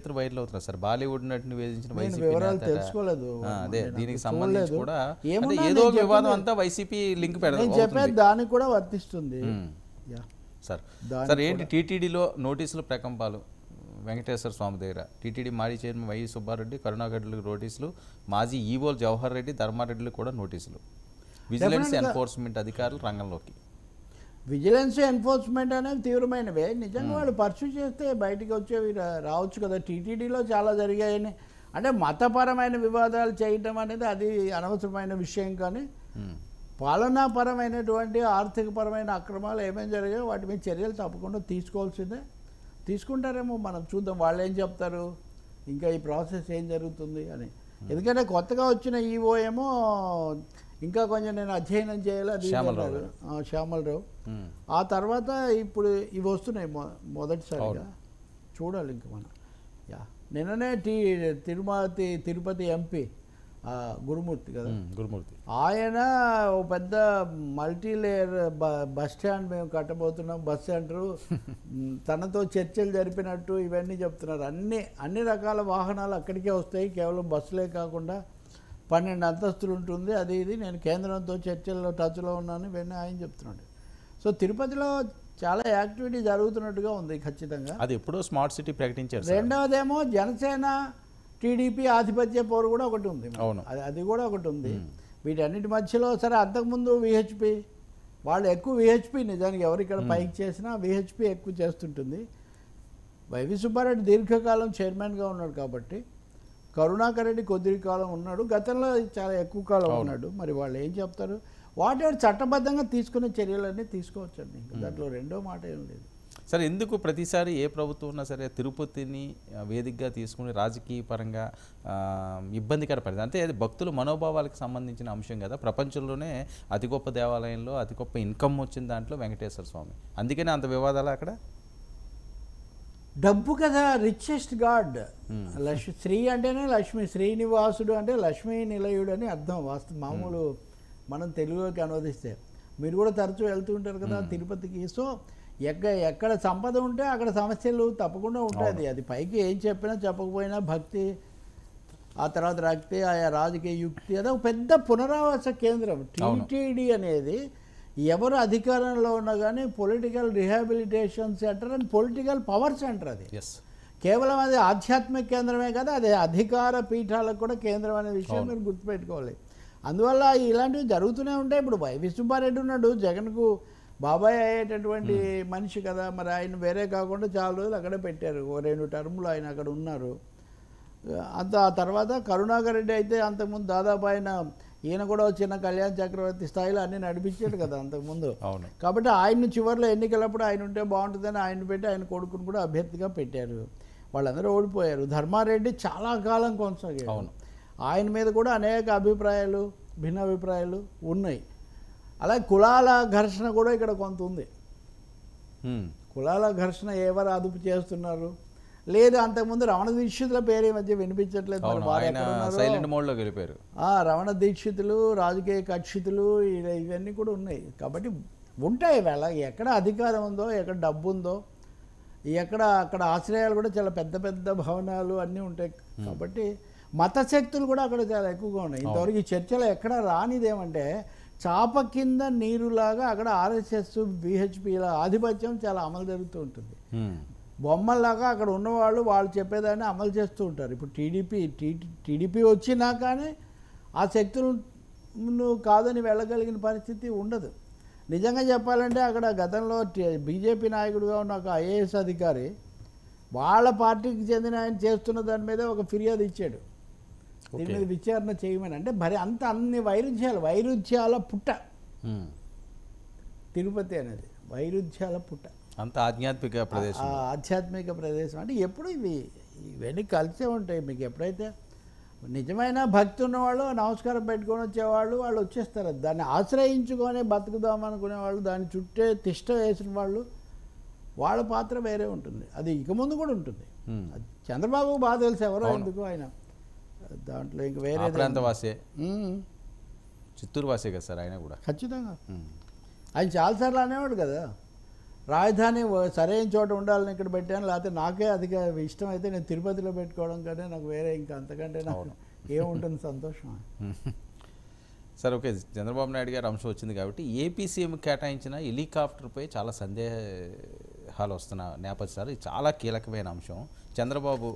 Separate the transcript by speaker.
Speaker 1: ఎత్తున వైరల్ అవుతున్నారు సార్. బాలీవుడ్ నటిని వేధించిన
Speaker 2: నేను
Speaker 1: వైసీపీ
Speaker 2: వివరాలు
Speaker 1: నేత.
Speaker 2: తెలుసుకోలేదు.
Speaker 1: అదే
Speaker 2: నేను
Speaker 1: దీనికి
Speaker 2: అసలు
Speaker 1: సంబంధించి
Speaker 2: చూడలేదు.
Speaker 1: కూడా
Speaker 2: ఏమున్నా
Speaker 1: అంటే ఏదో
Speaker 2: నేను
Speaker 1: వివాదం
Speaker 2: చెప్పేది-
Speaker 1: అంతా వైసీపీ లింక్
Speaker 2: నేను
Speaker 1: పెడతాం
Speaker 2: చెప్పేది దానికి కూడా వర్తిస్తుంది. యా.
Speaker 1: సార్.
Speaker 2: దానికి
Speaker 1: సార్ ఏంటి టీటీడీలో నోటీసులు ప్రకంపాలు వెంకటేశ్వర స్వామి దగ్గర? టీటీడీ మాజీ చైర్మన్ వై సుబ్బారెడ్డి, కరుణాకర్లకు నోటీసులు, మాజీ ఈవోలు జవహర్ రెడ్డి, ధర్మారెడ్డిలకు కూడా నోటీసులు. విజిలెన్స్ ఎన్ఫోర్స్మెంట్ అధికారులు రంగంలోకి.
Speaker 2: విజిలెన్స్ ఎన్ఫోర్స్మెంట్ అనేవి తీవ్రమైనవే. నిజంగా వాళ్ళు పర్సూ చేస్తే బయటికి వచ్చేవి రావచ్చు కదా. టీటీడీలో చాలా జరిగాయని అంటే మతపరమైన వివాదాలు చేయటం అనేది అది అనవసరమైన విషయం. కానీ పాలనాపరమైనటువంటి ఆర్థికపరమైన అక్రమాలు ఏమేమి జరిగాయో వాటి మీద చర్యలు తప్పకుండా తీసుకోవాల్సిందే. తీసుకుంటారేమో, మనం చూద్దాం వాళ్ళు ఏం చెప్తారు, ఇంకా ఈ ప్రాసెస్ ఏం జరుగుతుంది అని. ఎందుకంటే కొత్తగా వచ్చిన ఈవో ఏమో ఇంకా కొంచెం నేను అధ్యయనం చేయాలి అది శ్యామలరావు. ఆ తర్వాత ఇప్పుడు ఇవి వస్తున్నాయి మొదటిసారిగా చూడాలి ఇంకా మనం. యా, నిన్ననే తిరుపతి ఎంపీ గురుమూర్తి కదా,
Speaker 1: గురుమూర్తి
Speaker 2: ఆయన ఓ పెద్ద మల్టీ లేయర్ బస్ స్టాండ్ మేము కట్టబోతున్నాం, బస్ సెంటరు తనతో చర్చలు జరిపినట్టు ఇవన్నీ చెప్తున్నారు. అన్ని రకాల వాహనాలు అక్కడికే వస్తాయి, కేవలం బస్సులే కాకుండా 12 అంతస్తులు ఉంటుంది, అది ఇది. నేను కేంద్రంతో చర్చల్లో టచ్లో ఉన్నాను, ఇవన్నీ ఆయన చెప్తున్నాడు. సో తిరుపతిలో చాలా యాక్టివిటీ జరుగుతున్నట్టుగా ఉంది ఖచ్చితంగా.
Speaker 1: అది ఎప్పుడో స్మార్ట్ సిటీ ప్రకటించారు.
Speaker 2: రెండవదేమో జనసేన టీడీపీ ఆధిపత్య పోరు కూడా ఒకటి ఉంది.
Speaker 1: అవును,
Speaker 2: అది కూడా ఒకటి ఉంది. వీటన్నిటి మధ్యలో సరే అంతకుముందు విహెచ్పి వాళ్ళు ఎక్కువ విహెచ్పి నిజానికి ఎవరు ఇక్కడ పైకి చేసినా విహెచ్పి ఎక్కువ చేస్తుంటుంది. వైవి సుబ్బారెడ్డి దీర్ఘకాలం చైర్మన్గా ఉన్నాడు కాబట్టి, కరుణాకర్ రెడ్డి కొద్ది కాలం ఉన్నాడు, గతంలో చాలా ఎక్కువ కాలం ఉన్నాడు. మరి వాళ్ళు ఏం చెప్తారు? వాటి చట్టబద్ధంగా తీసుకునే చర్యలన్నీ తీసుకోవచ్చండి, దాంట్లో రెండో మాట ఏం లేదు.
Speaker 1: సరే, ఎందుకు ప్రతిసారి ఏ ప్రభుత్వం ఉన్నా సరే తిరుపతిని వేదికగా తీసుకుని రాజకీయ పరంగా ఇబ్బందికర పరిస్థితి? అంటే అది భక్తుల మనోభావాలకు సంబంధించిన అంశం కదా. ప్రపంచంలోనే అతి గొప్ప దేవాలయంలో అతి గొప్ప ఇన్కమ్ వచ్చిన దాంట్లో వెంకటేశ్వర స్వామి. అందుకనే అంత వివాదాలు అక్కడ.
Speaker 2: డబ్బు కదా, రిచెస్ట్ గాడ్. శ్రీ అంటేనే లక్ష్మి, శ్రీనివాసుడు అంటే లక్ష్మీ నిలయుడు అని అర్థం. మామూలు మనం తెలుగులోకి అనువదిస్తే. మీరు కూడా తరచూ వెళ్తూ ఉంటారు కదా తిరుపతికి. సో ఎక్కడ సంపద ఉంటే అక్కడ సమస్యలు తప్పకుండా ఉంటుంది. అది పైకి ఏం చెప్పినా చెప్పకపోయినా భక్తి, ఆ తర్వాత రక్తి, ఆయా రాజకీయ యుక్తి, అదే ఒక పెద్ద పునరావాస కేంద్రం. టీటీడీ అనేది ఎవరు అధికారంలో ఉన్నా కానీ political rehabilitation centre and political power centre. అది కేవలం అది ఆధ్యాత్మిక కేంద్రమే కదా, అది అధికార పీఠాలకు కూడా కేంద్రం అనే విషయం మీరు గుర్తుపెట్టుకోవాలి. అందువల్ల ఇలాంటివి జరుగుతూనే ఉంటాయి. ఇప్పుడు వైవి సుబ్బారెడ్డి ఉన్నాడు, జగన్కు బాబాయ్ అయ్యేటటువంటి మనిషి కదా. మరి ఆయన వేరే కాకుండా చాలా రోజులు అక్కడే పెట్టారు, 2 టర్ములు ఆయన అక్కడ ఉన్నారు. ఆ తర్వాత కరుణాకర్ రెడ్డి అయితే అంతకుముందు దాదాపు ఈయన కూడా చిన్న కళ్యాణ్ చక్రవర్తి స్థాయిలో అన్నీ నడిపించాడు కదా అంతకుముందు. కాబట్టి ఆయన చివరిలో ఎన్నికలప్పుడు ఆయన ఉంటే బాగుంటుందని ఆయన పెట్టి ఆయన కొడుకుని కూడా అభ్యర్థిగా పెట్టారు. వాళ్ళందరూ ఓడిపోయారు. ధర్మారెడ్డి చాలా కాలం కొనసాగారు. ఆయన మీద కూడా అనేక అభిప్రాయాలు, భిన్నాభిప్రాయాలు ఉన్నాయి. అలాగే కులాల ఘర్షణ కూడా ఇక్కడ కొంత ఉంది. కులాల ఘర్షణ ఎవరు అదుపు చేస్తున్నారు లేదు. అంతకుముందు రమణ దీక్షితుల పేరు ఈ మధ్య వినిపించట్లేదు. రమణ దీక్షితులు, రాజకీయ కక్షితులు, ఇవన్నీ కూడా ఉన్నాయి. కాబట్టి ఉంటాయి వేళ ఎక్కడ అధికారం ఉందో, ఎక్కడ డబ్బు ఉందో, అక్కడ ఆశ్రయాలు కూడా చాలా పెద్ద పెద్ద భవనాలు అన్నీ ఉంటాయి. కాబట్టి మత శక్తులు కూడా అక్కడ చాలా ఎక్కువగా ఉన్నాయి. ఇంతవరకు ఈ చర్చలో ఎక్కడ రానిదేమంటే చాప కింద నీరులాగా అక్కడ ఆర్ఎస్ఎస్, బిహెచ్పిల ఆధిపత్యం చాలా అమలు జరుగుతూ ఉంటుంది. బొమ్మల్లాగా అక్కడ ఉన్నవాళ్ళు వాళ్ళు చెప్పేదాన్ని అమలు చేస్తూ ఉంటారు. ఇప్పుడు టీడీపీ వచ్చినా కానీ ఆ శక్తులను కాదని వెళ్ళగలిగిన పరిస్థితి ఉండదు. నిజంగా చెప్పాలంటే అక్కడ గతంలో బీజేపీ నాయకుడిగా ఉన్న ఒక ఐఏఎస్ అధికారి వాళ్ళ పార్టీకి చెందిన ఆయన చేస్తున్న దాని మీద ఒక ఫిర్యాదు ఇచ్చాడు, దీని మీద విచారణ చేయమని. అంటే మరి అన్ని వైరుధ్యాల పుట్ట తిరుపతి అనేది, వైరుధ్యాల పుట్ట.
Speaker 1: అంత ఆధ్యాత్మిక
Speaker 2: ప్రదేశం అంటే ఎప్పుడు ఇవన్నీ కలిసే ఉంటాయి. మీకు ఎప్పుడైతే నిజమైన భక్తి ఉన్నవాళ్ళు నమస్కారం పెట్టుకొని వచ్చేవాళ్ళు వాళ్ళు వచ్చేస్తారు. దాన్ని ఆశ్రయించుకొని బతుకుదాం అనుకునేవాళ్ళు, దాని చుట్టే తిష్ట వేసిన వాళ్ళు, వాళ్ళ పాత్ర వేరే ఉంటుంది. అది ఇక ముందు కూడా ఉంటుంది. చంద్రబాబు బాగా తెలుసు ఎవరో ఎందుకు ఆయన దాంట్లో ఇంక వేరే
Speaker 1: ప్రాంతవాసే, చిత్తూరు వాసే కదా సార్ ఆయన కూడా.
Speaker 2: ఖచ్చితంగా ఆయన చాలాసార్లు అనేవాడు కదా, రాజధాని సరైన చోట ఉండాలని ఇక్కడ పెట్టాను, లేకపోతే నాకే అధిక ఇష్టం అయితే నేను తిరుపతిలో పెట్టుకోవడం కంటే నాకు వేరే ఇంకా అంతకంటే నాకు ఏముంటుంది సంతోషం.
Speaker 1: సరే, ఓకే. చంద్రబాబు నాయుడు గారు అంశం వచ్చింది కాబట్టి ఏపీ సీఎం కేటాయించిన హెలికాప్టర్పై చాలా సందేహాలు వస్తున్న నేపథ్యాలు ఇది చాలా కీలకమైన అంశం. చంద్రబాబు